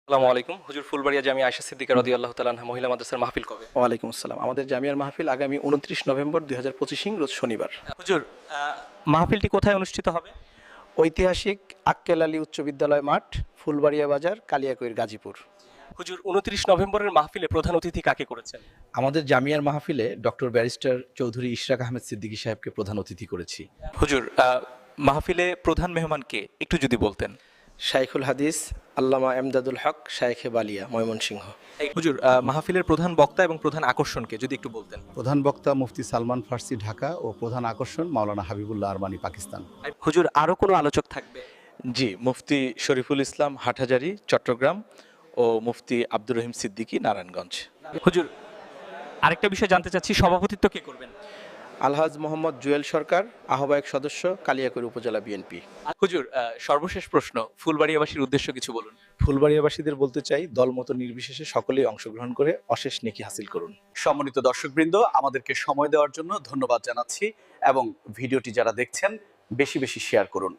আসসালামু আলাইকুম হুজুর, ফুলবাড়িয়া জামিয়া আয়েশা সিদ্দিকা রাদিয়াল্লাহু তাআলা আনহা মহিলা মাদ্রাসার মাহফিল কবে? ওয়ালাইকুম আসসালাম। আমাদের জামিয়ার মাহফিল আগামী ২৯ নভেম্বর ২০২৫ রোজ শনিবার। হুজুর, মাহফিলটি কোথায় অনুষ্ঠিত হবে? ঐতিহাসিক আক্কেল আলী উচ্চ বিদ্যালয় মাঠ, ফুলবাড়িয়া বাজার, কালিয়াকৈর, গাজীপুর। হুজুর, 29 নভেম্বরের মাহফিলে প্রধান অতিথি কাকে করেছেন? আমাদের জামিয়ার মাহফিলে ডক্টর ব্যারিস্টার চৌধুরী ইশরাক আহমেদ সিদ্দিকী সাহেবকে প্রধান অতিথি করেছি। হুজুর, মাহফিলে প্রধান মেহমান কে একটু যদি বলতেন। শাইখুল হাদিস আল্লামা এমদাদুল হক, শায়েখে বালিয়া, ময়মনসিংহ। হুজুর, মাহফিলের প্রধান বক্তা এবং প্রধান আকর্ষণকে যদি একটু বলতেন। প্রধান বক্তা মুফতি সালমান ফার্সি, ঢাকা, ও প্রধান আকর্ষণ মাওলানা হাবিবুল্লাহ আরমানি, পাকিস্তান। হুজুর, আরো কোনো আলোচক থাকবে? জি, মুফতি শরীফুল ইসলাম হাটহাজারী, চট্টগ্রাম, ও মুফতি আব্দুর রহিম সিদ্দিকী, নারায়ণগঞ্জ। হুজুর, আরেকটা বিষয় জানতে চাচ্ছি, সভাপতিত্ব কে করবেন? আলহাজ মোহাম্মদ জুয়েল সরকার, আহ্বায়ক সদস্য, কালিয়াকৈর উপজেলা বিএনপি। হুজুর, সর্বশেষ প্রশ্ন, ফুলবাড়িয়াবাসীর উদ্দেশ্য কিছু বলুন। ফুলবাড়িয়াবাসীদের বলতে চাই, দলমত নির্বিশেষে সকলেই অংশগ্রহণ করে অশেষ নেকি হাসিল করুন। সম্মানিত দর্শকবৃন্দ, আমাদেরকে সময় দেওয়ার জন্য ধন্যবাদ জানাচ্ছি এবং ভিডিওটি যারা দেখছেন বেশি বেশি শেয়ার করুন।